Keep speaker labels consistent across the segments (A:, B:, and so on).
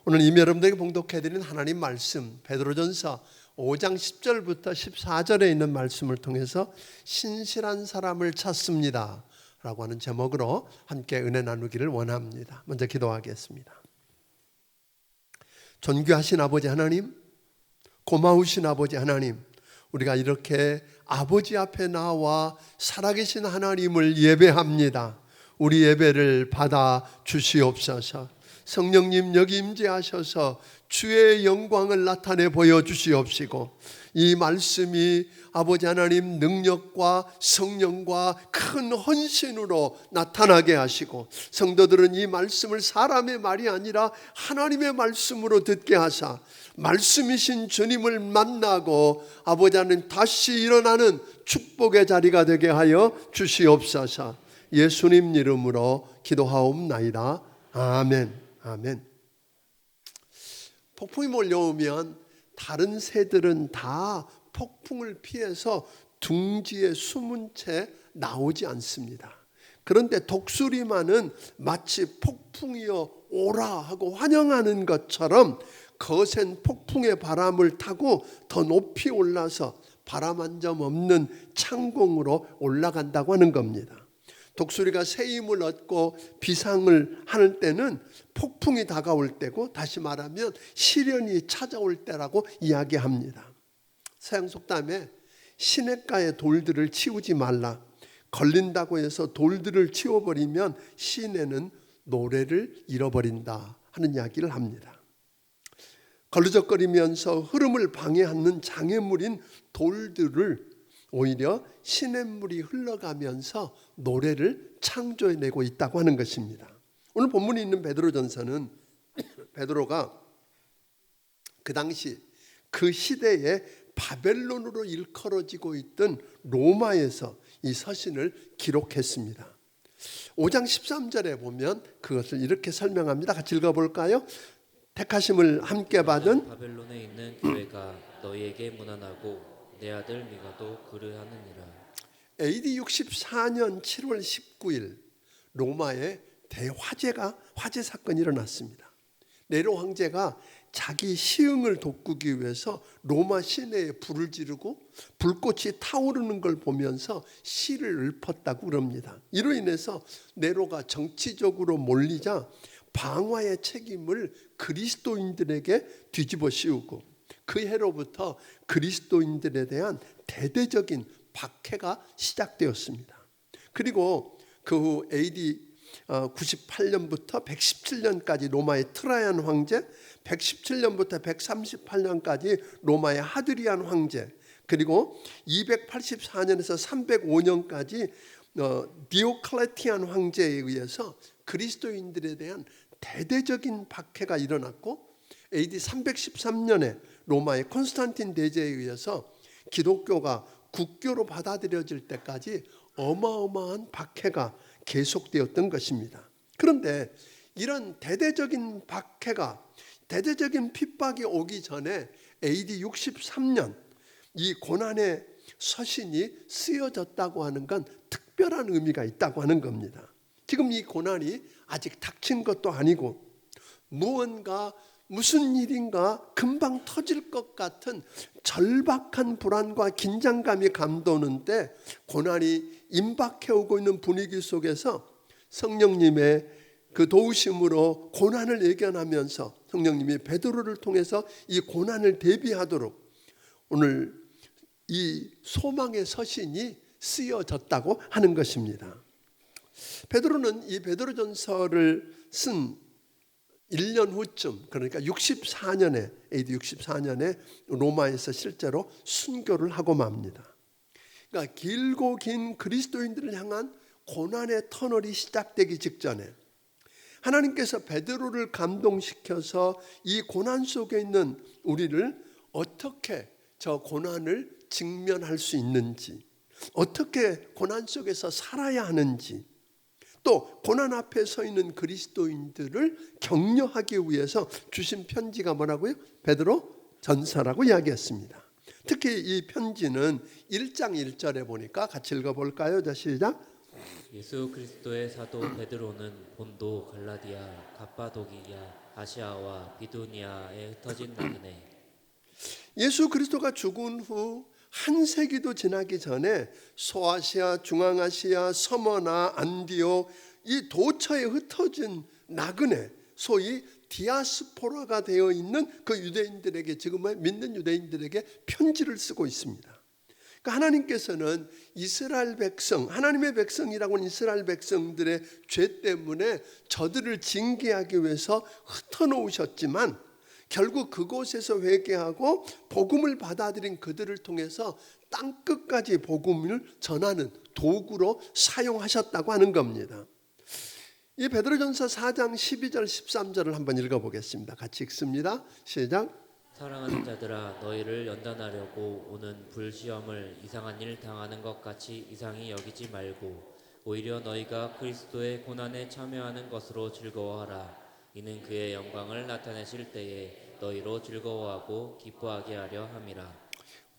A: 오늘 이미 여러분들에게 봉독해드린 하나님 말씀 베드로전서 5장 10절부터 14절에 있는 말씀을 통해서 신실한 사람을 찾습니다 라고 하는 제목으로 함께 은혜 나누기를 원합니다. 먼저 기도하겠습니다. 존귀하신 아버지 하나님, 고마우신 아버지 하나님, 우리가 이렇게 아버지 앞에 나와 살아계신 하나님을 예배합니다. 우리 예배를 받아 주시옵소서. 성령님 여기 임재하셔서 주의 영광을 나타내 보여주시옵시고, 이 말씀이 아버지 하나님 능력과 성령과 큰 헌신으로 나타나게 하시고, 성도들은 이 말씀을 사람의 말이 아니라 하나님의 말씀으로 듣게 하사 말씀이신 주님을 만나고 아버지 하나님 다시 일어나는 축복의 자리가 되게 하여 주시옵소서. 예수님 이름으로 기도하옵나이다. 아멘. 아멘. 폭풍이 몰려오면 다른 새들은 다 폭풍을 피해서 둥지에 숨은 채 나오지 않습니다. 그런데 독수리만은 마치 폭풍이여 오라 하고 환영하는 것처럼 거센 폭풍의 바람을 타고 더 높이 올라서 바람 한 점 없는 창공으로 올라간다고 하는 겁니다. 독수리가 새 힘을 얻고 비상을 하는 때는 폭풍이 다가올 때고, 다시 말하면 시련이 찾아올 때라고 이야기합니다. 서양 속담에 시냇가의 돌들을 치우지 말라, 걸린다고 해서 돌들을 치워버리면 시내는 노래를 잃어버린다 하는 이야기를 합니다. 걸르적거리면서 흐름을 방해하는 장애물인 돌들을 오히려 시냇물이 흘러가면서 노래를 창조해내고 있다고 하는 것입니다. 오늘 본문에 있는 베드로전서는 베드로가 그 당시 그 시대에 바벨론으로 일컬어지고 있던 로마에서 이 서신을 기록했습니다. 5장 13절에 보면 그것을 이렇게 설명합니다. 같이 읽어볼까요? 택하심을 함께 받은
B: 바벨론에 있는 교회가 너희에게 문안하고 내 아들 미가도 그르하느니라.
A: AD 64년 7월 19일 로마에 화재 사건이 일어났습니다. 네로 황제가 자기 시흥을 돋구기 위해서 로마 시내에 불을 지르고 불꽃이 타오르는 걸 보면서 씨를 읊었다고 그럽니다. 이로 인해서 네로가 정치적으로 몰리자 방화의 책임을 그리스도인들에게 뒤집어 씌우고, 그 해로부터 그리스도인들에 대한 대대적인 박해가 시작되었습니다. 그리고 그 후 AD 98년부터 117년까지 로마의 트라이안 황제, 117년부터 138년까지 로마의 하드리안 황제, 그리고 284년에서 305년까지 디오클레티안 황제에 의해서 그리스도인들에 대한 대대적인 박해가 일어났고, AD 313년에 로마의 콘스탄틴 대제에 의해서 기독교가 국교로 받아들여질 때까지 어마어마한 박해가 계속되었던 것입니다. 그런데 이런 대대적인 박해가, 대대적인 핍박이 오기 전에 AD 63년 이 고난의 서신이 쓰여졌다고 하는 건 특별한 의미가 있다고 하는 겁니다. 지금 이 고난이 아직 닥친 것도 아니고 무언가 무슨 일인가 금방 터질 것 같은 절박한 불안과 긴장감이 감도는데, 고난이 임박해오고 있는 분위기 속에서 성령님의 그 도우심으로 고난을 예견하면서 성령님이 베드로를 통해서 이 고난을 대비하도록 오늘 이 소망의 서신이 쓰여졌다고 하는 것입니다. 베드로는 이 베드로전서를 쓴 1년 후쯤, 그러니까 64년에 AD 64년에 로마에서 실제로 순교를 하고 맙니다. 그러니까 길고 긴 그리스도인들을 향한 고난의 터널이 시작되기 직전에 하나님께서 베드로를 감동시켜서 이 고난 속에 있는 우리를 어떻게 저 고난을 직면할 수 있는지, 어떻게 고난 속에서 살아야 하는지, 또 고난 앞에 서 있는 그리스도인들을 격려하기 위해서 주신 편지가 뭐라고요? 베드로 전서라고 이야기했습니다. 특히 이 편지는 1장 1절에 보니까 같이 읽어볼까요? 자, 시작.
B: 예수 그리스도의 사도 베드로는 본도, 갈라디아, 갑바도기야, 아시아와 비두니아에 흩어진 나그네.
A: 예수 그리스도가 죽은 후 한 세기도 지나기 전에 소아시아, 중앙아시아, 서머나, 안디옥 이 도처에 흩어진 나그네, 소위 디아스포라가 되어 있는 그 유대인들에게, 지금의 믿는 유대인들에게 편지를 쓰고 있습니다. 그러니까 하나님께서는 이스라엘 백성, 하나님의 백성이라고 하는 이스라엘 백성들의 죄 때문에 저들을 징계하기 위해서 흩어놓으셨지만 결국 그곳에서 회개하고 복음을 받아들인 그들을 통해서 땅끝까지 복음을 전하는 도구로 사용하셨다고 하는 겁니다. 이 베드로전서 4장 12절 13절을 한번 읽어보겠습니다. 같이 읽습니다. 시작.
B: 사랑하는 자들아, 너희를 연단하려고 오는 불시험을 이상한 일 당하는 것 같이 이상히 여기지 말고 오히려 너희가 그리스도의 고난에 참여하는 것으로 즐거워하라. 이는 그의 영광을 나타내실 때에 너희로 즐거워하고 기뻐하게 하려 함이라.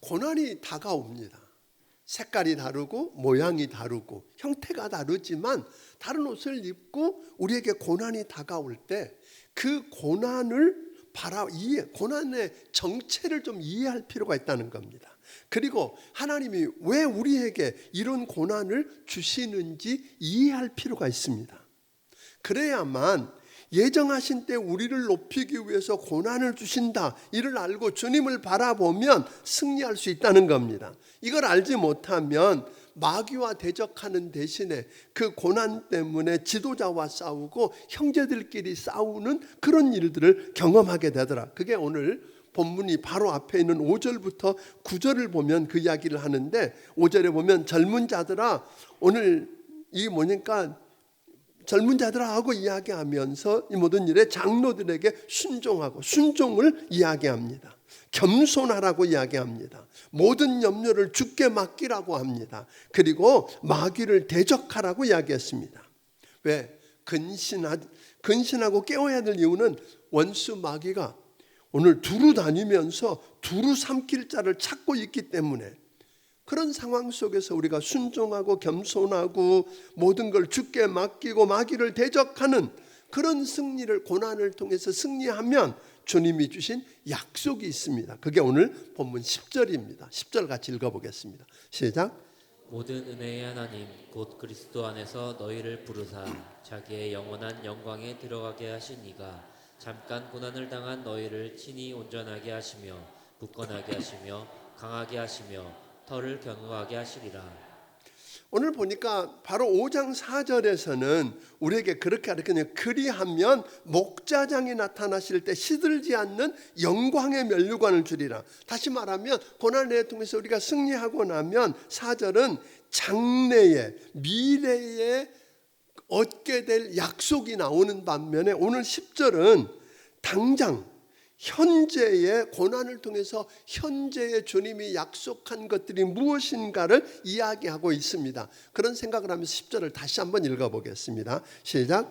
A: 고난이 다가옵니다. 색깔이 다르고 모양이 다르고 형태가 다르지만 다른 옷을 입고 우리에게 고난이 다가올 때 그 고난을 고난의 정체를 좀 이해할 필요가 있다는 겁니다. 그리고 하나님이 왜 우리에게 이런 고난을 주시는지 이해할 필요가 있습니다. 그래야만 예정하신 때 우리를 높이기 위해서 고난을 주신다, 이를 알고 주님을 바라보면 승리할 수 있다는 겁니다. 이걸 알지 못하면 마귀와 대적하는 대신에 그 고난 때문에 지도자와 싸우고 형제들끼리 싸우는 그런 일들을 경험하게 되더라. 그게 오늘 본문이 바로 앞에 있는 5절부터 9절을 보면 그 이야기를 하는데, 5절에 보면 젊은 자들아, 오늘 이게 뭐니까 젊은 자들아 하고 이야기하면서 이 모든 일에 장로들에게 순종하고 순종을 이야기합니다. 겸손하라고 이야기합니다. 모든 염려를 주께 맡기라고 합니다. 그리고 마귀를 대적하라고 이야기했습니다. 왜? 근신하고 깨워야 될 이유는 원수 마귀가 오늘 두루 다니면서 두루 삼킬 자를 찾고 있기 때문에, 그런 상황 속에서 우리가 순종하고 겸손하고 모든 걸 주께 맡기고 마귀를 대적하는 그런 승리를, 고난을 통해서 승리하면 주님이 주신 약속이 있습니다. 그게 오늘 본문 10절입니다. 10절 같이 읽어보겠습니다. 시작.
B: 모든 은혜의 하나님 곧 그리스도 안에서 너희를 부르사 자기의 영원한 영광에 들어가게 하신 이가 잠깐 고난을 당한 너희를 친히 온전하게 하시며 굳건하게 하시며 강하게 하시며 터를 견고하게 하시리라.
A: 오늘 보니까 바로 5장 4절에서는 우리에게 그렇게 가르치네요. 그리하면 목자장이 나타나실 때 시들지 않는 영광의 면류관을 주리라. 다시 말하면 고난을 통해서 우리가 승리하고 나면 4절은 장래에, 미래에 얻게 될 약속이 나오는 반면에 오늘 10절은 당장 현재의 고난을 통해서 현재의 주님이 약속한 것들이 무엇인가를 이야기하고 있습니다. 그런 생각을 하면서 10절을 다시 한번 읽어보겠습니다. 시작.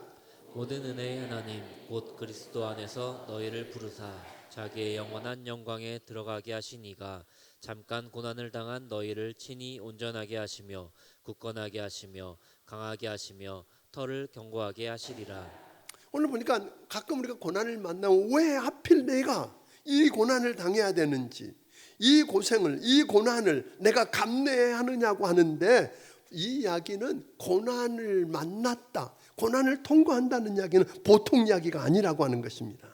B: 모든 은혜의 하나님 곧 그리스도 안에서 너희를 부르사 자기의 영원한 영광에 들어가게 하신 이가 잠깐 고난을 당한 너희를 친히 온전하게 하시며 굳건하게 하시며 강하게 하시며 터를 견고하게 하시리라.
A: 오늘 보니까 가끔 우리가 고난을 만나면 왜 하필 내가 이 고난을 당해야 되는지, 이 고생을, 이 고난을 내가 감내해야 하느냐고 하는데, 이 이야기는 고난을 만났다, 고난을 통과한다는 이야기는 보통 이야기가 아니라고 하는 것입니다.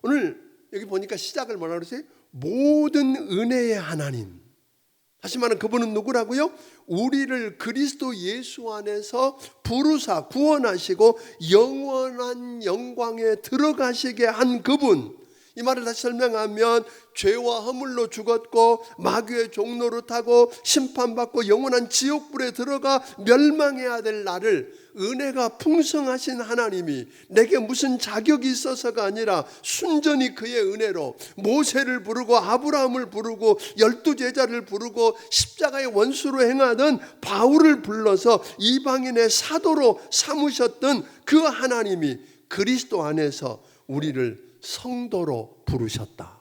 A: 오늘 여기 보니까 시작을 뭐라고 그러세요? 모든 은혜의 하나님. 다시 말하면 그분은 누구라고요? 우리를 그리스도 예수 안에서 부르사 구원하시고 영원한 영광에 들어가시게 한 그분. 이 말을 다시 설명하면 죄와 허물로 죽었고 마귀의 종노릇 타고 심판받고 영원한 지옥불에 들어가 멸망해야 될 나를 은혜가 풍성하신 하나님이 내게 무슨 자격이 있어서가 아니라 순전히 그의 은혜로 모세를 부르고 아브라함을 부르고 12제자를 부르고 십자가의 원수로 행하던 바울을 불러서 이방인의 사도로 삼으셨던 그 하나님이 그리스도 안에서 우리를 성도로 부르셨다.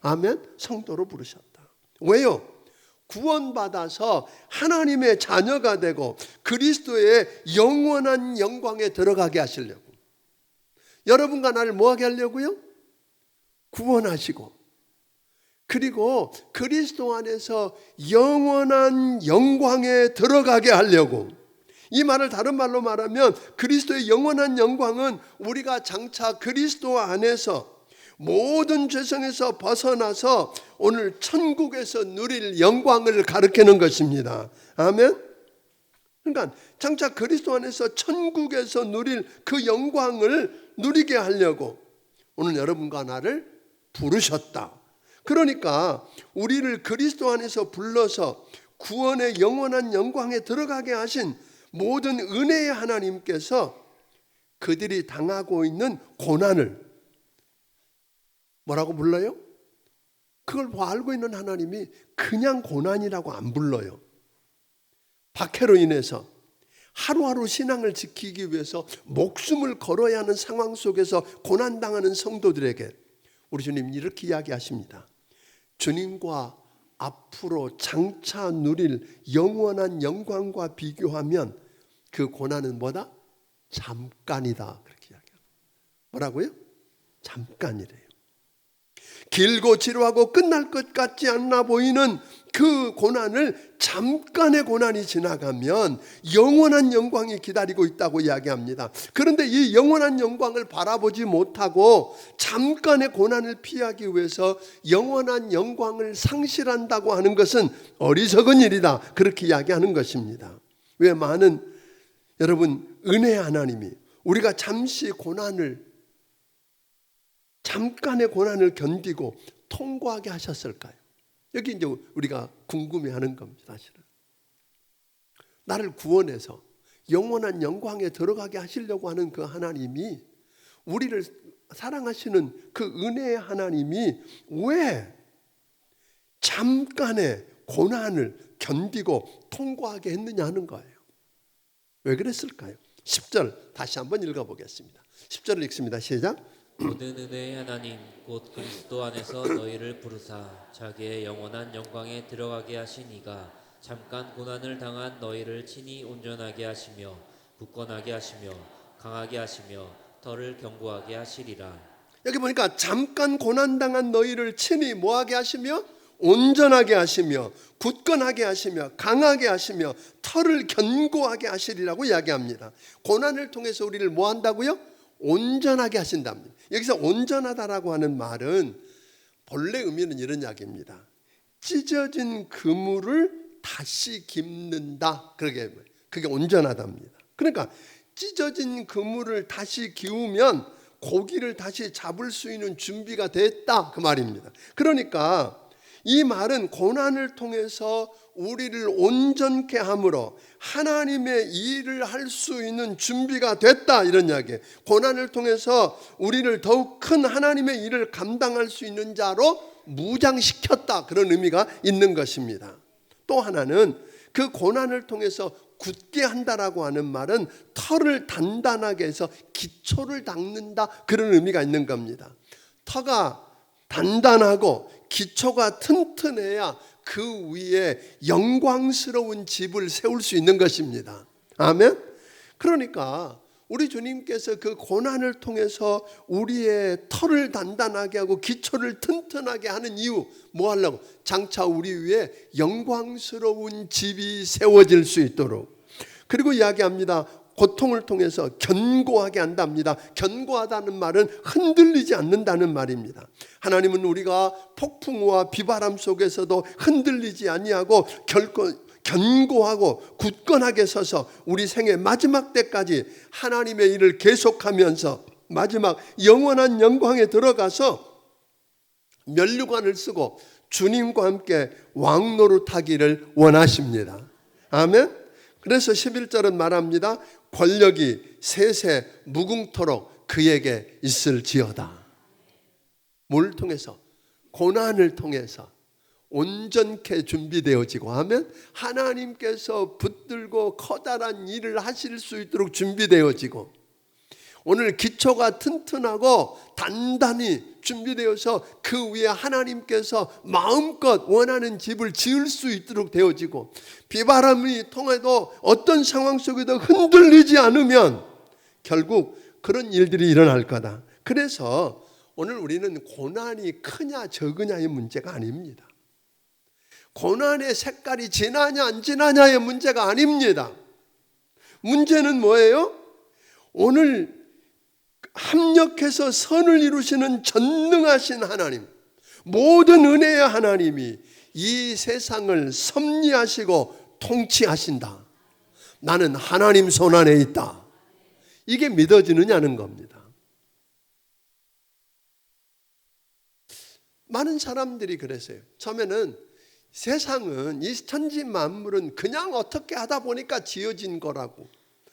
A: 아멘. 성도로 부르셨다. 왜요? 구원받아서 하나님의 자녀가 되고 그리스도의 영원한 영광에 들어가게 하시려고. 여러분과 나를 뭐하게 하려고요? 구원하시고, 그리고 그리스도 안에서 영원한 영광에 들어가게 하려고. 이 말을 다른 말로 말하면 그리스도의 영원한 영광은 우리가 장차 그리스도 안에서 모든 죄성에서 벗어나서 오늘 천국에서 누릴 영광을 가리키는 것입니다. 아멘. 그러니까 장차 그리스도 안에서 천국에서 누릴 그 영광을 누리게 하려고 오늘 여러분과 나를 부르셨다. 그러니까 우리를 그리스도 안에서 불러서 구원의 영원한 영광에 들어가게 하신 모든 은혜의 하나님께서 그들이 당하고 있는 고난을 뭐라고 불러요? 그걸 알고 있는 하나님이 그냥 고난이라고 안 불러요. 박해로 인해서 하루하루 신앙을 지키기 위해서 목숨을 걸어야 하는 상황 속에서 고난당하는 성도들에게 우리 주님 이렇게 이야기하십니다. 주님과 앞으로 장차 누릴 영원한 영광과 비교하면 그 고난은 뭐다? 잠깐이다. 그렇게 이야기합니다. 뭐라고요? 잠깐이래요. 길고 지루하고 끝날 것 같지 않나 보이는 그 고난을 잠깐의 고난이 지나가면 영원한 영광이 기다리고 있다고 이야기합니다. 그런데 이 영원한 영광을 바라보지 못하고 잠깐의 고난을 피하기 위해서 영원한 영광을 상실한다고 하는 것은 어리석은 일이다. 그렇게 이야기하는 것입니다. 왜 많은 여러분 은혜의 하나님이 우리가 잠깐의 고난을 견디고 통과하게 하셨을까요? 여기 이제 우리가 궁금해하는 겁니다. 사실은 나를 구원해서 영원한 영광에 들어가게 하시려고 하는 그 하나님이, 우리를 사랑하시는 그 은혜의 하나님이 왜 잠깐의 고난을 견디고 통과하게 했느냐 하는 거예요. 왜 그랬을까요? 10절 다시 한번 읽어보겠습니다. 10절을 읽습니다. 시작.
B: 모든 은혜의 하나님 곧 그리스도 안에서 너희를 부르사 자기의 영원한 영광에 들어가게 하신 이가 잠깐 고난을 당한 너희를 친히 온전하게 하시며 굳건하게 하시며 강하게 하시며 터를 견고하게 하시리라.
A: 여기 보니까 잠깐 고난당한 너희를 친히 뭐하게 하시며 온전하게 하시며 굳건하게 하시며 강하게 하시며 터를 견고하게 하시리라고 이야기합니다. 고난을 통해서 우리를 뭐 한다고요? 온전하게 하신답니다. 여기서 온전하다라고 하는 말은 본래 의미는 이런 이야기입니다. 찢어진 그물을 다시 깁는다. 그게 온전하답니다. 그러니까 찢어진 그물을 다시 기우면 고기를 다시 잡을 수 있는 준비가 됐다. 그 말입니다. 그러니까 이 말은 고난을 통해서 우리를 온전케 함으로 하나님의 일을 할 수 있는 준비가 됐다, 이런 이야기예요. 고난을 통해서 우리를 더욱 큰 하나님의 일을 감당할 수 있는 자로 무장시켰다, 그런 의미가 있는 것입니다. 또 하나는 그 고난을 통해서 굳게 한다라고 하는 말은 터를 단단하게 해서 기초를 닦는다, 그런 의미가 있는 겁니다. 터가 단단하고 기초가 튼튼해야 그 위에 영광스러운 집을 세울 수 있는 것입니다. 아멘. 그러니까 우리 주님께서 그 고난을 통해서 우리의 터를 단단하게 하고 기초를 튼튼하게 하는 이유, 뭐 하려고? 장차 우리 위에 영광스러운 집이 세워질 수 있도록. 그리고 이야기합니다. 고통을 통해서 견고하게 한답니다. 견고하다는 말은 흔들리지 않는다는 말입니다. 하나님은 우리가 폭풍우와 비바람 속에서도 흔들리지 아니하고 견고하고 굳건하게 서서 우리 생의 마지막 때까지 하나님의 일을 계속하면서 마지막 영원한 영광에 들어가서 면류관을 쓰고 주님과 함께 왕노릇하기를 원하십니다. 아멘. 그래서 11절은 말합니다. 권력이 세세 무궁토록 그에게 있을지어다. 뭘 통해서? 고난을 통해서 온전케 준비되어지고 하면 하나님께서 붙들고 커다란 일을 하실 수 있도록 준비되어지고, 오늘 기초가 튼튼하고 단단히 준비되어서 그 위에 하나님께서 마음껏 원하는 집을 지을 수 있도록 되어지고, 비바람이 통해도 어떤 상황 속에도 흔들리지 않으면 결국 그런 일들이 일어날 거다. 그래서 오늘 우리는 고난이 크냐 적으냐의 문제가 아닙니다. 고난의 색깔이 진하냐 안 진하냐의 문제가 아닙니다. 문제는 뭐예요? 오늘 합력해서 선을 이루시는 전능하신 하나님, 모든 은혜의 하나님이 이 세상을 섭리하시고 통치하신다. 나는 하나님 손 안에 있다. 이게 믿어지느냐는 겁니다. 많은 사람들이 그랬어요. 처음에는 세상은, 이 천지 만물은 그냥 어떻게 하다 보니까 지어진 거라고,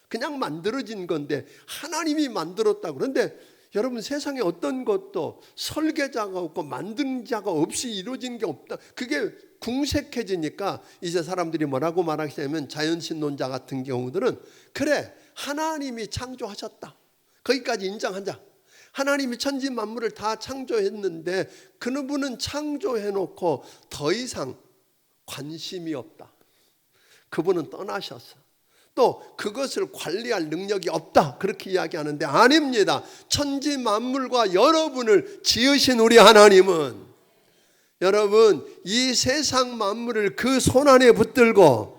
A: 그냥 만들어진 건데 하나님이 만들었다고. 그런데 여러분, 세상에 어떤 것도 설계자가 없고 만든 자가 없이 이루어진 게 없다. 그게 궁색해지니까 이제 사람들이 뭐라고 말하냐면, 자연신론자 같은 경우들은 그래, 하나님이 창조하셨다, 거기까지 인정하자. 하나님이 천지 만물을 다 창조했는데 그분은 창조해놓고 더 이상 관심이 없다. 그분은 떠나셨어. 또 그것을 관리할 능력이 없다. 그렇게 이야기하는데 아닙니다. 천지 만물과 여러분을 지으신 우리 하나님은, 여러분, 이 세상 만물을 그 손 안에 붙들고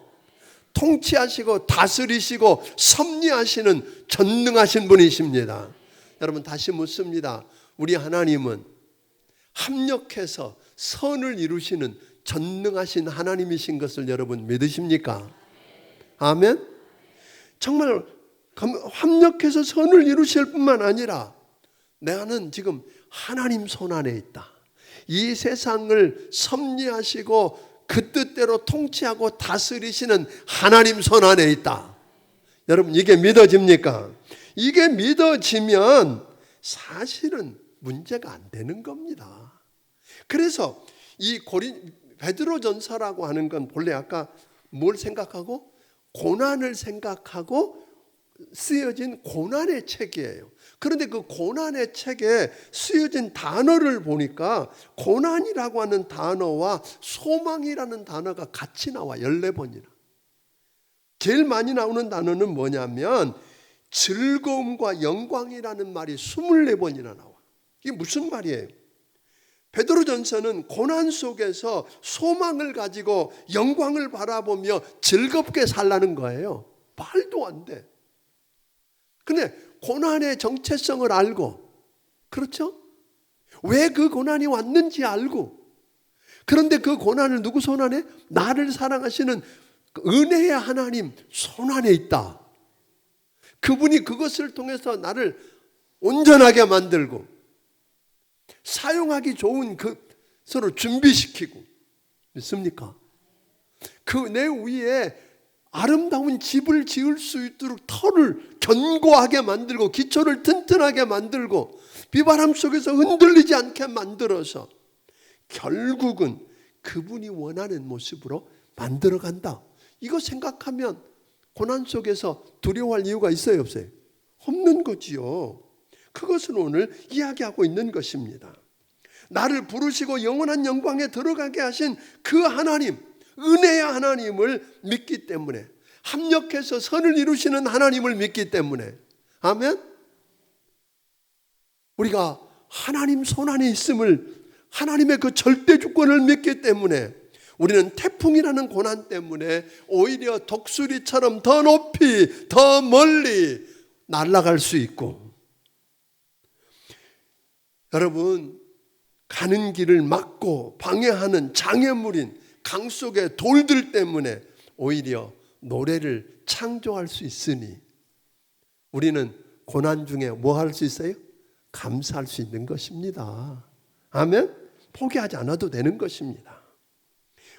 A: 통치하시고 다스리시고 섭리하시는 전능하신 분이십니다. 여러분, 다시 묻습니다. 우리 하나님은 합력해서 선을 이루시는 전능하신 하나님이신 것을 여러분 믿으십니까? 아멘? 정말 합력해서 선을 이루실 뿐만 아니라 나는 지금 하나님 손 안에 있다. 이 세상을 섭리하시고 그 뜻대로 통치하고 다스리시는 하나님 손 안에 있다. 여러분, 이게 믿어집니까? 이게 믿어지면 사실은 문제가 안 되는 겁니다. 그래서 이 베드로전서라고 하는 건 본래 아까 뭘 생각하고? 고난을 생각하고 쓰여진 고난의 책이에요. 그런데 그 고난의 책에 쓰여진 단어를 보니까 고난이라고 하는 단어와 소망이라는 단어가 같이 나와. 14번이나. 제일 많이 나오는 단어는 뭐냐면 즐거움과 영광이라는 말이 24번이나 나와. 이게 무슨 말이에요? 베드로전서는 고난 속에서 소망을 가지고 영광을 바라보며 즐겁게 살라는 거예요. 말도 안 돼. 근데 고난의 정체성을 알고, 그렇죠? 왜 그 고난이 왔는지 알고, 그런데 그 고난을 누구 손 안에? 나를 사랑하시는 은혜의 하나님 손 안에 있다. 그분이 그것을 통해서 나를 온전하게 만들고 사용하기 좋은 것으로 준비시키고, 믿습니까? 그 내 위에 아름다운 집을 지을 수 있도록 터를 견고하게 만들고 기초를 튼튼하게 만들고 비바람 속에서 흔들리지 않게 만들어서 결국은 그분이 원하는 모습으로 만들어간다. 이거 생각하면 고난 속에서 두려워할 이유가 있어요, 없어요? 없는 거지요. 그것을 오늘 이야기하고 있는 것입니다. 나를 부르시고 영원한 영광에 들어가게 하신 그 하나님, 은혜의 하나님을 믿기 때문에, 합력해서 선을 이루시는 하나님을 믿기 때문에, 아멘? 우리가 하나님 손 안에 있음을, 하나님의 그 절대 주권을 믿기 때문에 우리는 태풍이라는 고난 때문에 오히려 독수리처럼 더 높이, 더 멀리 날아갈 수 있고, 여러분, 가는 길을 막고 방해하는 장애물인 강 속의 돌들 때문에 오히려 노래를 창조할 수 있으니 우리는 고난 중에 뭐 할 수 있어요? 감사할 수 있는 것입니다. 아멘? 포기하지 않아도 되는 것입니다.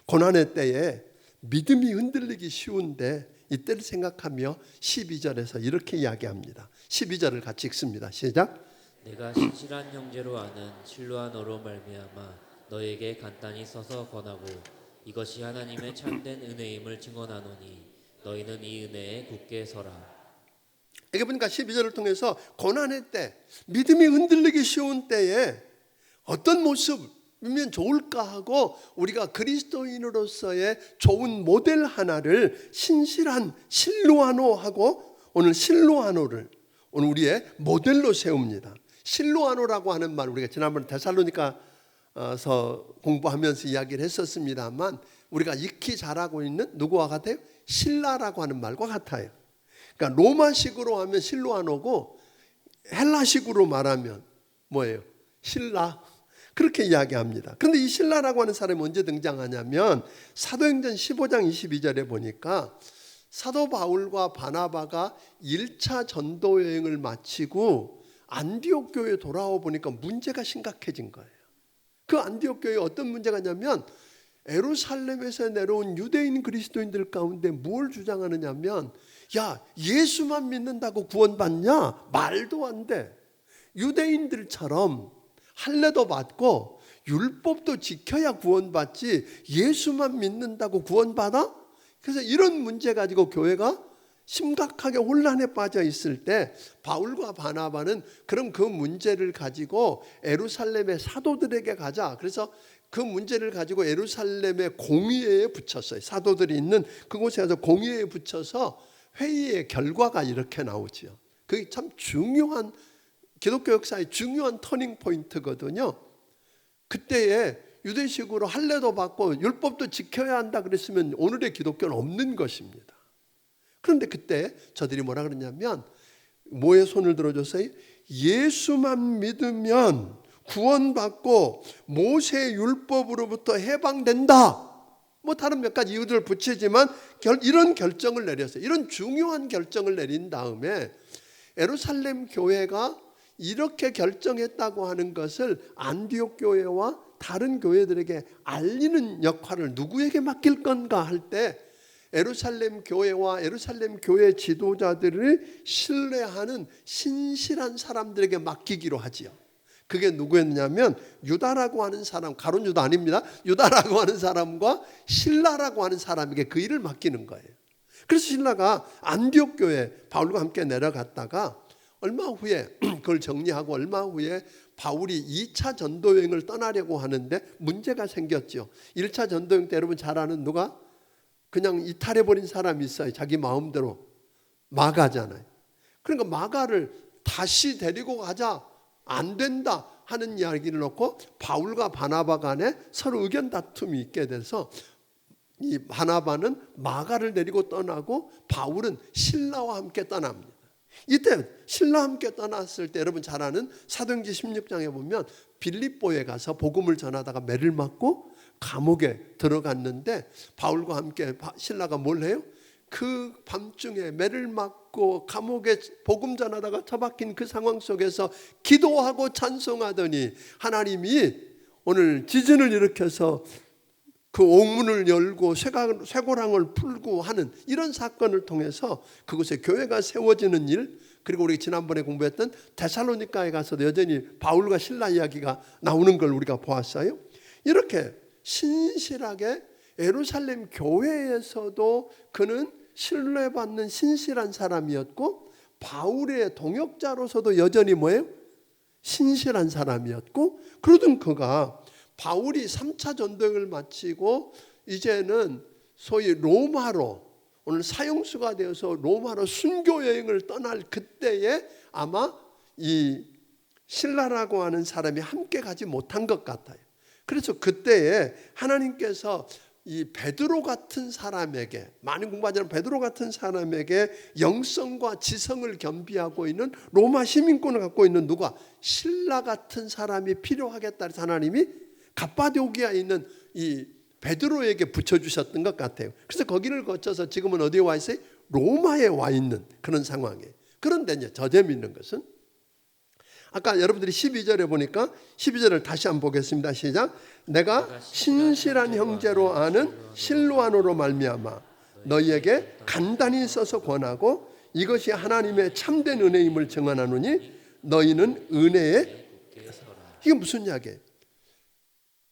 A: 고난의 때에 믿음이 흔들리기 쉬운데 이때를 생각하며 12절에서 이렇게 이야기합니다. 12절을 같이 읽습니다. 시작.
B: 내가 신실한 형제로 아는 실로아너로 말미암아 너에게 간단히 써서 권하고 이것이 하나님의 참된 은혜임을 증언하노니 너희는 이 은혜에 굳게 서라.
A: 이게 보니까 12절을 통해서 고난의 때, 믿음이 흔들리기 쉬운 때에 어떤 모습이면 좋을까 하고 우리가 그리스도인으로서의 좋은 모델 하나를 신실한 실로아노하고, 오늘 실로아노를 오늘 우리의 모델로 세웁니다. 실로아노라고 하는 말, 우리가 지난번에 데살로니가서 공부하면서 이야기를 했었습니다만 우리가 익히 잘 알고 있는 누구와 같아요? 신라라고 하는 말과 같아요. 그러니까 로마식으로 하면 실로아노고 헬라식으로 말하면 뭐예요? 신라. 그렇게 이야기합니다. 그런데 이 신라라고 하는 사람이 언제 등장하냐면 사도행전 15장 22절에 보니까 사도 바울과 바나바가 1차 전도 여행을 마치고 안디옥 교회에 돌아와 보니까 문제가 심각해진 거예요. 그 안디옥 교회에 어떤 문제가 있냐면 예루살렘에서 내려온 유대인 그리스도인들 가운데 뭘 주장하느냐면 야, 예수만 믿는다고 구원받냐? 말도 안 돼. 유대인들처럼 할례도 받고 율법도 지켜야 구원받지 예수만 믿는다고 구원받아? 그래서 이런 문제 가지고 교회가 심각하게 혼란에 빠져 있을 때 바울과 바나바는 그럼 그 문제를 가지고 예루살렘의 사도들에게 가자. 그래서 그 문제를 가지고 예루살렘의 공의회에 붙였어요. 사도들이 있는 그곳에 가서 공의회에 붙여서 회의의 결과가 이렇게 나오죠. 그게 참 중요한 기독교 역사의 중요한 터닝 포인트거든요. 그때에 유대식으로 할례도 받고 율법도 지켜야 한다 그랬으면 오늘의 기독교는 없는 것입니다. 그런데 그때 저들이 뭐라 그러냐면 뭐에 손을 들어줬어요? 예수만 믿으면 구원받고 모세 율법으로부터 해방된다. 뭐 다른 몇 가지 이유들을 붙이지만 이런 결정을 내렸어요. 이런 중요한 결정을 내린 다음에 예루살렘 교회가 이렇게 결정했다고 하는 것을 안디옥 교회와 다른 교회들에게 알리는 역할을 누구에게 맡길 건가 할 때 예루살렘 교회와 예루살렘 교회 지도자들을 신뢰하는 신실한 사람들에게 맡기기로 하지요. 그게 누구였냐면 유다라고 하는 사람, 가룟 유다 아닙니다. 유다라고 하는 사람과 신라라고 하는 사람에게 그 일을 맡기는 거예요. 그래서 신라가 안디옥 교회 바울과 함께 내려갔다가 얼마 후에 그걸 정리하고 얼마 후에 바울이 2차 전도여행을 떠나려고 하는데 문제가 생겼죠. 1차 전도여행 때 여러분 잘 아는 누가? 그냥 이탈해버린 사람이 있어요. 자기 마음대로. 마가잖아요. 그러니까 마가를 다시 데리고 가자. 안 된다 하는 이야기를 놓고 바울과 바나바 간에 서로 의견 다툼이 있게 돼서 이 바나바는 마가를 데리고 떠나고 바울은 신라와 함께 떠납니다. 이때 신라와 함께 떠났을 때 여러분 잘 아는 사도행전 16장에 보면 빌립보에 가서 복음을 전하다가 매를 맞고 감옥에 들어갔는데 바울과 함께 신라가 뭘 해요? 그 밤중에 매를 맞고 감옥에 복음 전하다가 처박힌 그 상황 속에서 기도하고 찬송하더니 하나님이 오늘 지진을 일으켜서 그 옥문을 열고 쇠고랑을 풀고 하는 이런 사건을 통해서 그곳에 교회가 세워지는 일, 그리고 우리 지난번에 공부했던 데살로니가에 가서도 여전히 바울과 신라 이야기가 나오는 걸 우리가 보았어요. 이렇게 신실하게 예루살렘 교회에서도 그는 신뢰받는 신실한 사람이었고 바울의 동역자로서도 여전히 뭐예요? 신실한 사람이었고 그러던 그가 바울이 3차 전도여행을 마치고 이제는 소위 로마로 오늘 사형수가 되어서 로마로 순교 여행을 떠날 그때에 아마 이 신라라고 하는 사람이 함께 가지 못한 것 같아요. 그래서 그때에 하나님께서 이 베드로 같은 사람에게 많이 공부하자면 베드로 같은 사람에게 영성과 지성을 겸비하고 있는 로마 시민권을 갖고 있는 누가 신라 같은 사람이 필요하겠다 해서 하나님이 갑바도기아에 있는 이 베드로에게 붙여주셨던 것 같아요. 그래서 거기를 거쳐서 지금은 어디에 와 있어요? 로마에 와 있는 그런 상황이에요. 그런데 이제 더 재미있는 것은 아까 여러분들이 12절에 보니까 12절을 다시 한번 보겠습니다. 시작. 내가 신실한 형제로 아는 실로아노로 말미암아 너희에게 간단히 써서 권하고 이것이 하나님의 참된 은혜임을 증언하노니 너희는 은혜에 이게 무슨 이야기예요?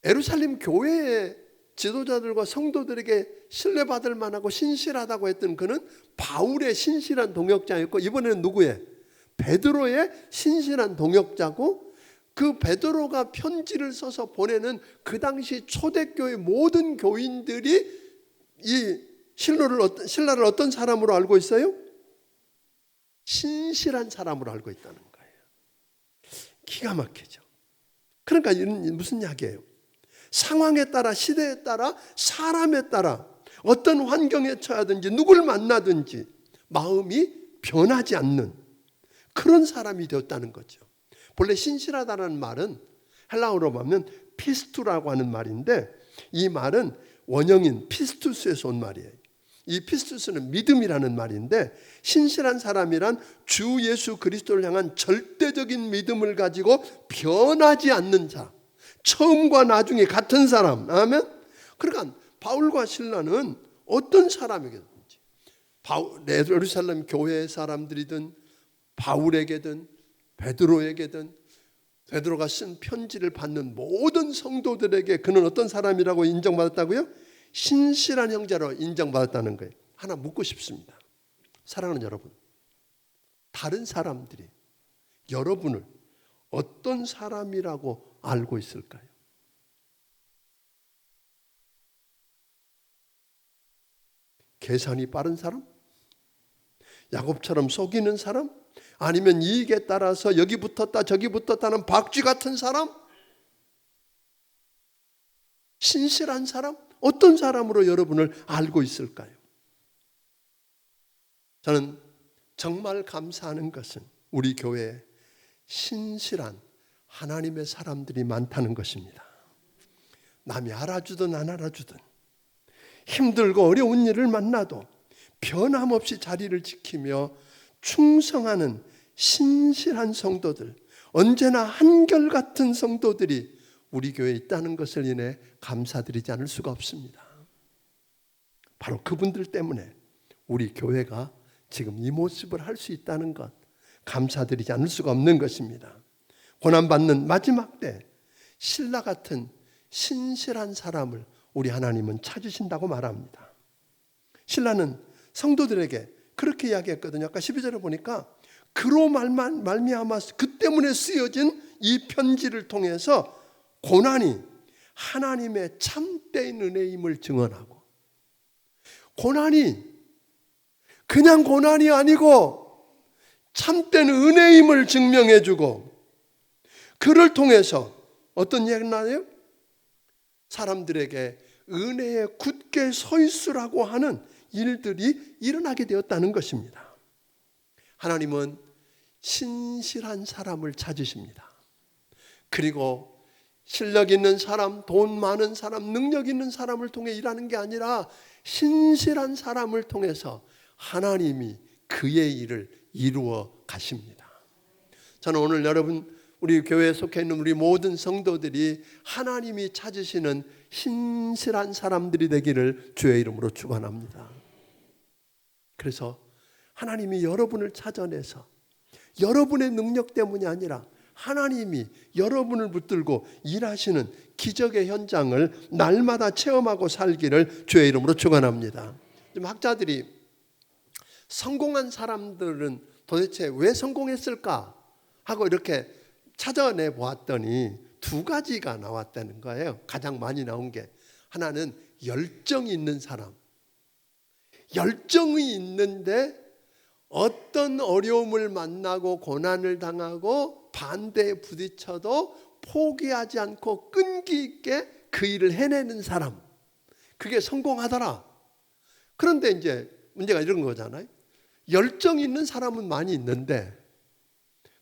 A: 예루살렘 교회의 지도자들과 성도들에게 신뢰받을 만하고 신실하다고 했던 그는 바울의 신실한 동역자였고 이번에는 누구의? 베드로의 신실한 동역자고 그 베드로가 편지를 써서 보내는 그 당시 초대교회 모든 교인들이 이 신라를 어떤 사람으로 알고 있어요? 신실한 사람으로 알고 있다는 거예요. 기가 막히죠. 그러니까 이런 무슨 이야기예요? 상황에 따라, 시대에 따라, 사람에 따라 어떤 환경에 처하든지 누굴 만나든지 마음이 변하지 않는 그런 사람이 되었다는 거죠. 본래 신실하다는 말은 헬라어로 보면 피스투라고 하는 말인데, 이 말은 원형인 피스투스에서 온 말이에요. 이 피스투스는 믿음이라는 말인데, 신실한 사람이란 주 예수 그리스도를 향한 절대적인 믿음을 가지고 변하지 않는 자, 처음과 나중에 같은 사람. 아멘. 그러니까 바울과 실라는 어떤 사람에게든지, 예루살렘 교회 사람들이든 바울에게든 베드로에게든 베드로가 쓴 편지를 받는 모든 성도들에게 그는 어떤 사람이라고 인정받았다고요? 신실한 형제로 인정받았다는 거예요. 하나 묻고 싶습니다. 사랑하는 여러분, 다른 사람들이 여러분을 어떤 사람이라고 알고 있을까요? 계산이 빠른 사람? 야곱처럼 속이는 사람? 아니면 이익에 따라서 여기 붙었다 저기 붙었다는 박쥐 같은 사람? 신실한 사람? 어떤 사람으로 여러분을 알고 있을까요? 저는 정말 감사하는 것은 우리 교회에 신실한 하나님의 사람들이 많다는 것입니다. 남이 알아주든 안 알아주든 힘들고 어려운 일을 만나도 변함없이 자리를 지키며 충성하는 신실한 성도들, 언제나 한결같은 성도들이 우리 교회에 있다는 것을 인해 감사드리지 않을 수가 없습니다. 바로 그분들 때문에 우리 교회가 지금 이 모습을 할 수 있다는 것, 감사드리지 않을 수가 없는 것입니다. 고난받는 마지막 때 신라 같은 신실한 사람을 우리 하나님은 찾으신다고 말합니다. 신라는 성도들에게 그렇게 이야기했거든요. 아까 12절에 보니까 그로 말미암아 그 때문에 쓰여진 이 편지를 통해서 고난이 하나님의 참된 은혜임을 증언하고, 고난이 그냥 고난이 아니고 참된 은혜임을 증명해주고, 그를 통해서 어떤 얘기를 나요? 사람들에게 은혜에 굳게 서 있으라고 하는 일들이 일어나게 되었다는 것입니다. 하나님은 신실한 사람을 찾으십니다. 그리고 실력 있는 사람, 돈 많은 사람, 능력 있는 사람을 통해 일하는 게 아니라 신실한 사람을 통해서 하나님이 그의 일을 이루어 가십니다. 저는 오늘 여러분, 우리 교회에 속해 있는 우리 모든 성도들이 하나님이 찾으시는 신실한 사람들이 되기를 주의 이름으로 축원합니다. 그래서 하나님이 여러분을 찾아내서 여러분의 능력 때문이 아니라 하나님이 여러분을 붙들고 일하시는 기적의 현장을 날마다 체험하고 살기를 주의 이름으로 축원합니다. 지금 학자들이 성공한 사람들은 도대체 왜 성공했을까 하고 이렇게 찾아내 보았더니 두 가지가 나왔다는 거예요. 가장 많이 나온 게, 하나는 열정이 있는 사람. 열정이 있는데 어떤 어려움을 만나고 고난을 당하고 반대에 부딪혀도 포기하지 않고 끈기 있게 그 일을 해내는 사람, 그게 성공하더라. 그런데 이제 문제가 이런 거잖아요. 열정 있는 사람은 많이 있는데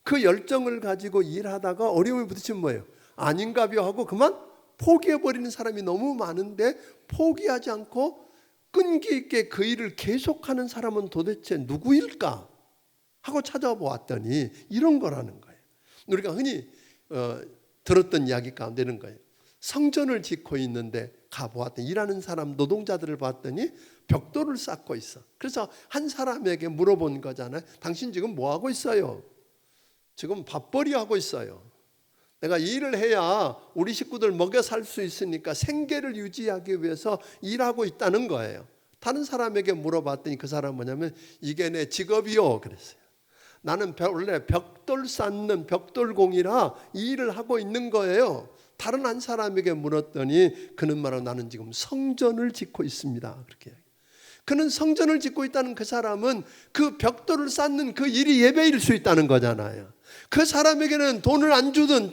A: 그 열정을 가지고 일하다가 어려움에 부딪히면 뭐예요? 아닌가벼 하고 그만 포기해버리는 사람이 너무 많은데, 포기하지 않고 끈기 있게 그 일을 계속하는 사람은 도대체 누구일까 하고 찾아보았더니 이런 거라는 거예요. 우리가 흔히 들었던 이야기 가운데 이런 거예요. 성전을 짓고 있는데 가보았더니 일하는 사람, 노동자들을 봤더니 벽돌을 쌓고 있어. 그래서 한 사람에게 물어본 거잖아요. 당신 지금 뭐 하고 있어요? 지금 밥벌이 하고 있어요. 내가 일을 해야 우리 식구들 먹여 살 수 있으니까 생계를 유지하기 위해서 일하고 있다는 거예요. 다른 사람에게 물어봤더니 그 사람은 뭐냐면 이게 내 직업이요 그랬어요. 나는 원래 벽돌 쌓는 벽돌공이라 이 일을 하고 있는 거예요. 다른 한 사람에게 물었더니 그는 말하고 나는 지금 성전을 짓고 있습니다. 그렇게. 그는 성전을 짓고 있다는 그 사람은 그 벽돌을 쌓는 그 일이 예배일 수 있다는 거잖아요. 그 사람에게는 돈을 안 주든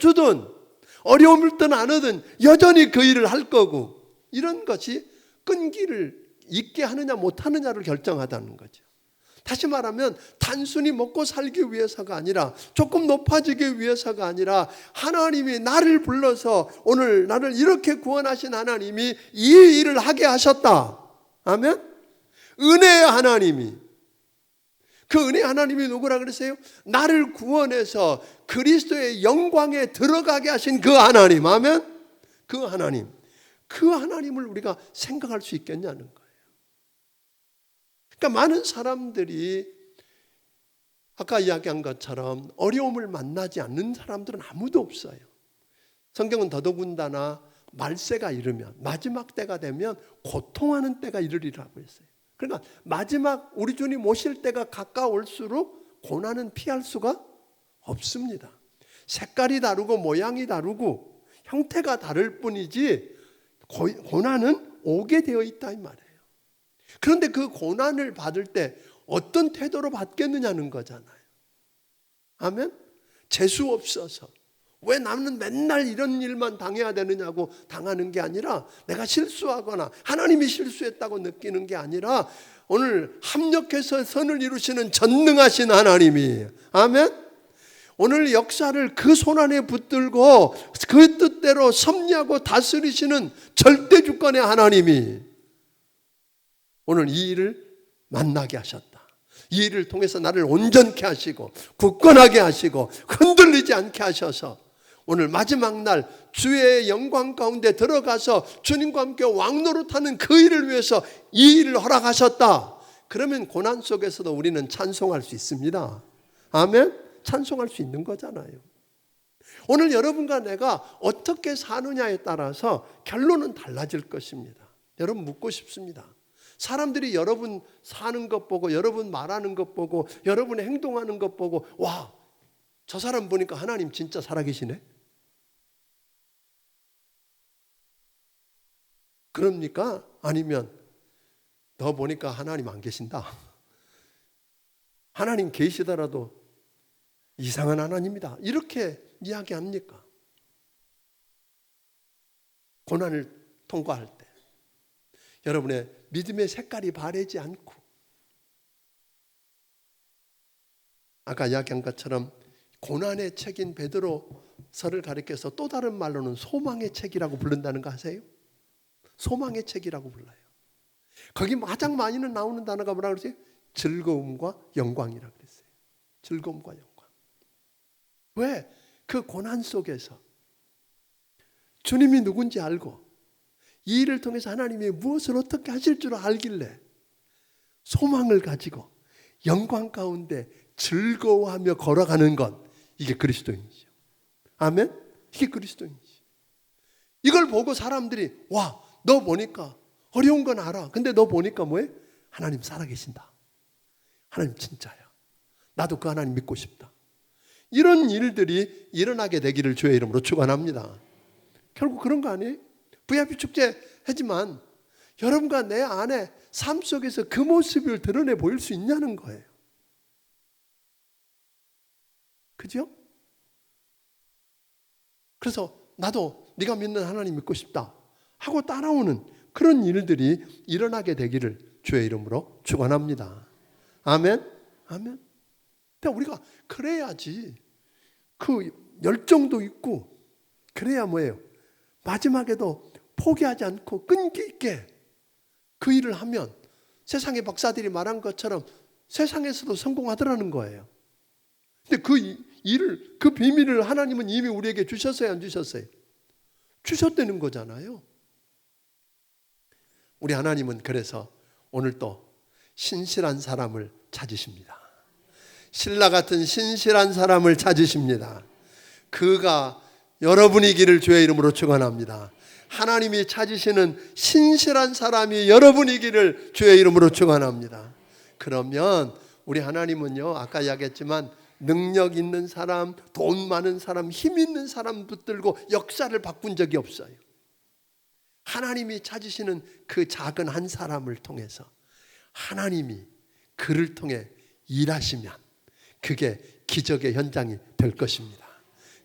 A: 어려움을 든 안 하든 여전히 그 일을 할 거고, 이런 것이 끈기를 있게 하느냐 못하느냐를 결정하다는 거죠. 다시 말하면 단순히 먹고 살기 위해서가 아니라, 조금 높아지기 위해서가 아니라, 하나님이 나를 불러서 오늘 나를 이렇게 구원하신 하나님이 이 일을 하게 하셨다. 아멘? 은혜의 하나님이, 그 은혜의 하나님이 누구라 그랬어요? 나를 구원해서 그리스도의 영광에 들어가게 하신 그 하나님. 아멘? 그 하나님을 우리가 생각할 수 있겠냐는 거예요. 그러니까 많은 사람들이 아까 이야기한 것처럼 어려움을 만나지 않는 사람들은 아무도 없어요. 성경은 더더군다나 말세가 이르면, 마지막 때가 되면 고통하는 때가 이르리라고 했어요. 그러니까 마지막 우리 주님 오실 때가 가까울수록 고난은 피할 수가 없습니다. 색깔이 다르고 모양이 다르고 형태가 다를 뿐이지 고난은 오게 되어 있다 이 말이에요. 그런데 그 고난을 받을 때 어떤 태도로 받겠느냐는 거잖아요. 아멘? 재수 없어서 왜 나는 맨날 이런 일만 당해야 되느냐고 당하는 게 아니라, 내가 실수하거나 하나님이 실수했다고 느끼는 게 아니라, 오늘 합력해서 선을 이루시는 전능하신 하나님이, 아멘? 오늘 역사를 그 손안에 붙들고 그 뜻대로 섭리하고 다스리시는 절대 주권의 하나님이 오늘 이 일을 만나게 하셨다. 이 일을 통해서 나를 온전케 하시고 굳건하게 하시고 흔들리지 않게 하셔서 오늘 마지막 날 주의 영광 가운데 들어가서 주님과 함께 왕노릇하는 그 일을 위해서 이 일을 허락하셨다. 그러면 고난 속에서도 우리는 찬송할 수 있습니다. 아멘? 찬송할 수 있는 거잖아요. 오늘 여러분과 내가 어떻게 사느냐에 따라서 결론은 달라질 것입니다. 여러분 묻고 싶습니다. 사람들이 여러분 사는 것 보고, 여러분 말하는 것 보고, 여러분 행동하는 것 보고, 와, 저 사람 보니까 하나님 진짜 살아계시네? 그럽니까? 아니면 너 보니까 하나님 안 계신다. 하나님 계시더라도 이상한 하나님이다. 이렇게 이야기합니까? 고난을 통과할 때 여러분의 믿음의 색깔이 바래지 않고, 아까 이야기한 것처럼 고난의 책인 베드로서를 가리켜서 또 다른 말로는 소망의 책이라고 부른다는 거 아세요? 소망의 책이라고 불러요. 거기 가장 많이는 나오는 단어가 뭐라고 그랬어요? 즐거움과 영광이라고 그랬어요. 즐거움과 영광. 왜? 그 고난 속에서 주님이 누군지 알고 이 일을 통해서 하나님이 무엇을 어떻게 하실 줄 알길래 소망을 가지고 영광 가운데 즐거워하며 걸어가는 것, 이게 그리스도인이죠. 아멘? 이게 그리스도인이죠. 이걸 보고 사람들이, 와, 너 보니까 어려운 건 알아. 근데 너 보니까 뭐해? 하나님 살아계신다. 하나님 진짜야. 나도 그 하나님 믿고 싶다. 이런 일들이 일어나게 되기를 주의 이름으로 축원합니다. 결국 그런 거 아니에요? VIP 축제 하지만 여러분과 내 안에 삶 속에서 그 모습을 드러내 보일 수 있냐는 거예요. 그죠? 그래서 나도 네가 믿는 하나님 믿고 싶다 하고 따라오는 그런 일들이 일어나게 되기를 주의 이름으로 축원합니다. 아멘? 아멘? 근데 우리가 그래야지 그 열정도 있고, 그래야 뭐예요? 마지막에도 포기하지 않고 끈기 있게 그 일을 하면 세상의 박사들이 말한 것처럼 세상에서도 성공하더라는 거예요. 근데 그 일을, 그 비밀을 하나님은 이미 우리에게 주셨어요, 안 주셨어요? 주셨다는 거잖아요. 우리 하나님은 그래서 오늘 또 신실한 사람을 찾으십니다. 신라 같은 신실한 사람을 찾으십니다. 그가 여러분이기를 주의 이름으로 축원합니다. 하나님이 찾으시는 신실한 사람이 여러분이기를 주의 이름으로 축원합니다. 그러면 우리 하나님은요, 아까 이야기했지만 능력 있는 사람, 돈 많은 사람, 힘 있는 사람 붙들고 역사를 바꾼 적이 없어요. 하나님이 찾으시는 그 작은 한 사람을 통해서 하나님이 그를 통해 일하시면 그게 기적의 현장이 될 것입니다.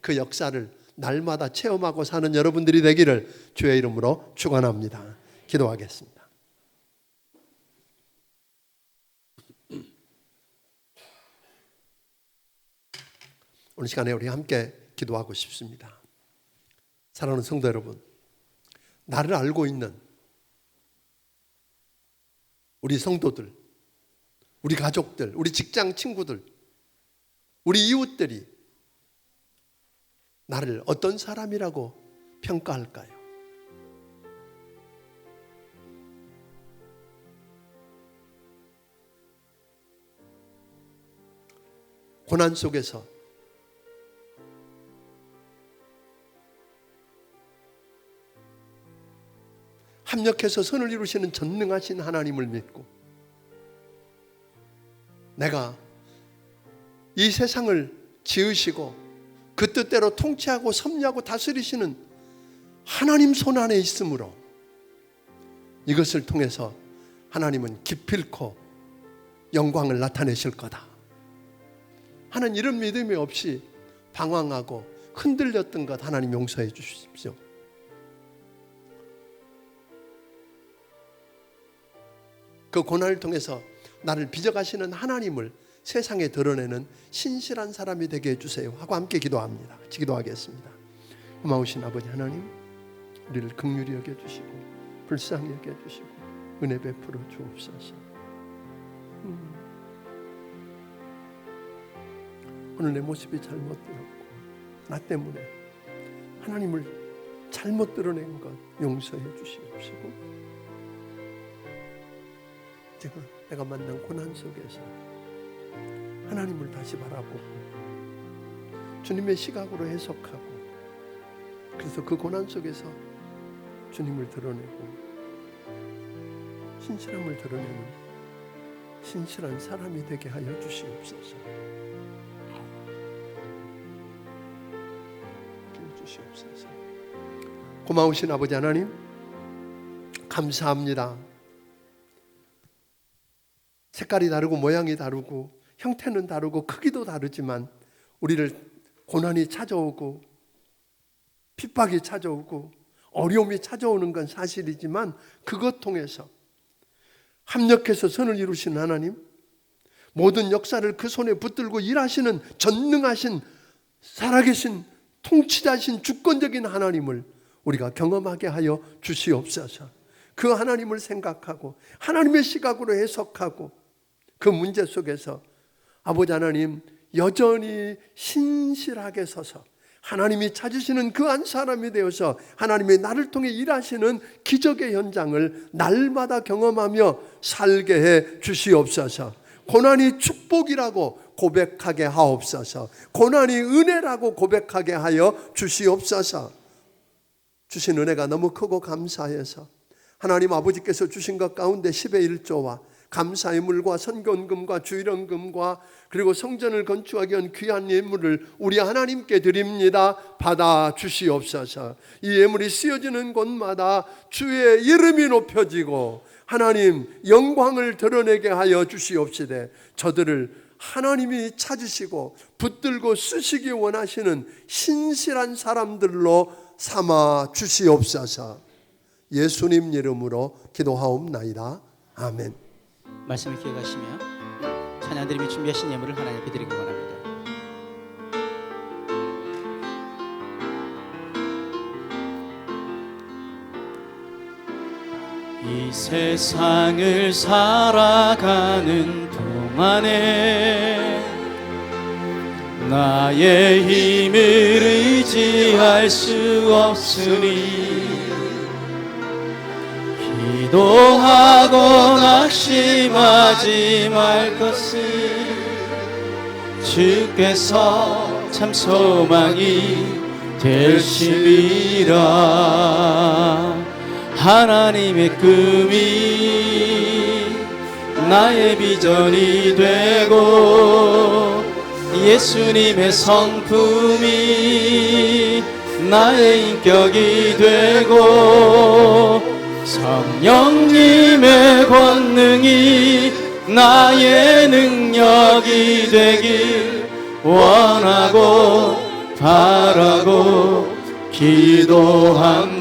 A: 그 역사를 날마다 체험하고 사는 여러분들이 되기를 주의 이름으로 축원합니다. 기도하겠습니다. 오늘 시간에 우리 함께 기도하고 싶습니다. 사랑하는 성도 여러분, 나를 알고 있는 우리 성도들, 우리 가족들, 우리 직장 친구들, 우리 이웃들이 나를 어떤 사람이라고 평가할까요? 고난 속에서 합력해서 선을 이루시는 전능하신 하나님을 믿고 내가 이 세상을 지으시고 그 뜻대로 통치하고 섭리하고 다스리시는 하나님 손 안에 있으므로 이것을 통해서 하나님은 기필코 영광을 나타내실 거다 하는 이런 믿음이 없이 방황하고 흔들렸던 것 하나님 용서해 주십시오. 그 고난을 통해서 나를 빚어가시는 하나님을 세상에 드러내는 신실한 사람이 되게 해주세요 하고 함께 기도합니다. 같이 기도하겠습니다. 고마우신 아버지 하나님, 우리를 긍휼히 여겨주시고 불쌍히 여겨주시고 은혜 베풀어 주옵소서. 오늘 내 모습이 잘못되었고 나 때문에 하나님을 잘못 드러낸 것 용서해 주시옵시고 내가 만난 고난 속에서 하나님을 다시 바라보고 주님의 시각으로 해석하고 그래서 그 고난 속에서 주님을 드러내고 신실함을 드러내는 신실한 사람이 되게 하여 주시옵소서. 주시옵소서. 고마우신 아버지 하나님 감사합니다. 색깔이 다르고 모양이 다르고 형태는 다르고 크기도 다르지만 우리를 고난이 찾아오고 핍박이 찾아오고 어려움이 찾아오는 건 사실이지만 그것 통해서 합력해서 선을 이루시는 하나님, 모든 역사를 그 손에 붙들고 일하시는 전능하신 살아계신 통치자신 주권적인 하나님을 우리가 경험하게 하여 주시옵소서. 그 하나님을 생각하고 하나님의 시각으로 해석하고 그 문제 속에서 아버지 하나님 여전히 신실하게 서서 하나님이 찾으시는 그 한 사람이 되어서 하나님의 나를 통해 일하시는 기적의 현장을 날마다 경험하며 살게 해 주시옵소서. 고난이 축복이라고 고백하게 하옵소서. 고난이 은혜라고 고백하게 하여 주시옵소서. 주신 은혜가 너무 크고 감사해서 하나님 아버지께서 주신 것 가운데 10의 1조와 감사의 물과 선견금과 주일원금과 그리고 성전을 건축하기 위한 귀한 예물을 우리 하나님께 드립니다. 받아 주시옵소서. 이 예물이 쓰여지는 곳마다 주의 이름이 높여지고 하나님 영광을 드러내게 하여 주시옵시되 저들을 하나님이 찾으시고 붙들고 쓰시기 원하시는 신실한 사람들로 삼아 주시옵소서. 예수님 이름으로 기도하옵나이다. 아멘.
C: 말씀을 기억하시며 찬양드림이 준비하신 예물을 하나님께 드리기 원합니다. 이 세상을 살아가는 동안에 나의 힘을 의지할 수 없으니 기도하고 낙심하지 말 것을 주께서 참 소망이 되심이라. 하나님의 꿈이 나의 비전이 되고 예수님의 성품이 나의 인격이 되고 성령님의 권능이 나의 능력이 되길 원하고 바라고 기도합니다.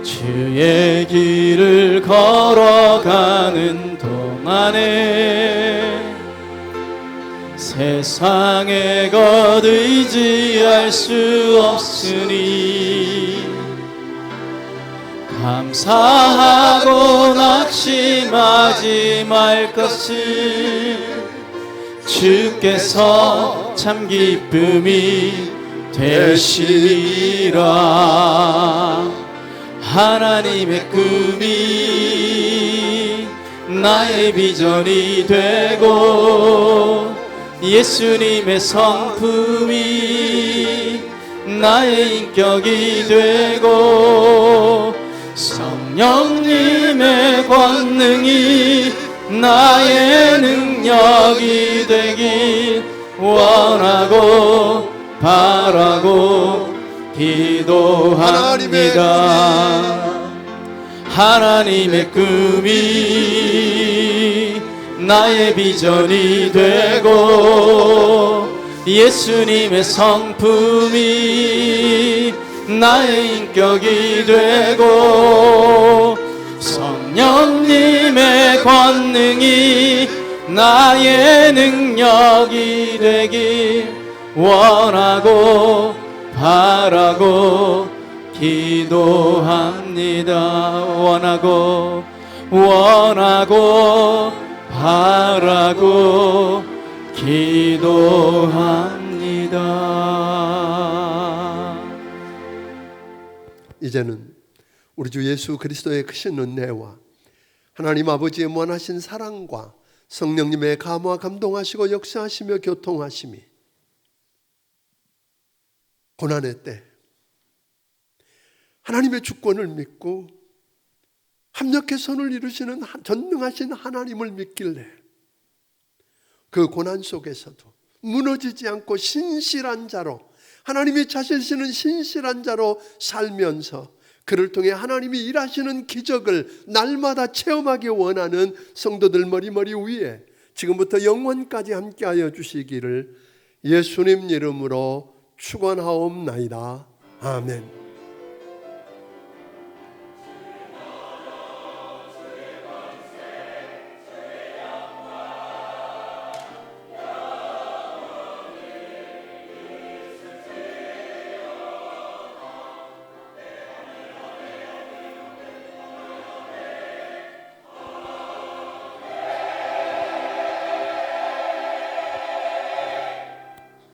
C: 주의 길을 걸어가는 동안에 세상의 것 의지할 수 없으니 감사하고 낙심하지 말 것을 주께서 참 기쁨이 되시리라. 하나님의 꿈이 나의 비전이 되고 예수님의 성품이 나의 인격이 되고 성령님의 권능이 나의 능력이 되길 원하고 바라고 기도합니다. 하나님의 꿈이 나의 비전이 되고 예수님의 성품이 나의 인격이 되고 성령님의 권능이 나의 능력이 되길 원하고 바라고 기도합니다. 원하고 바라고 기도합니다.
A: 이제는 우리 주 예수 그리스도의 크신 은혜와 하나님 아버지의 무한하신 사랑과 성령님의 감화 감동하시고 역사하시며 교통하심이 고난의 때 하나님의 주권을 믿고 합력해 선을 이루시는 전능하신 하나님을 믿길래 그 고난 속에서도 무너지지 않고 신실한 자로 하나님이 찾으시는 신실한 자로 살면서 그를 통해 하나님이 일하시는 기적을 날마다 체험하기 원하는 성도들 머리머리 위에 지금부터 영원까지 함께하여 주시기를 예수님 이름으로 축원하옵나이다. 아멘.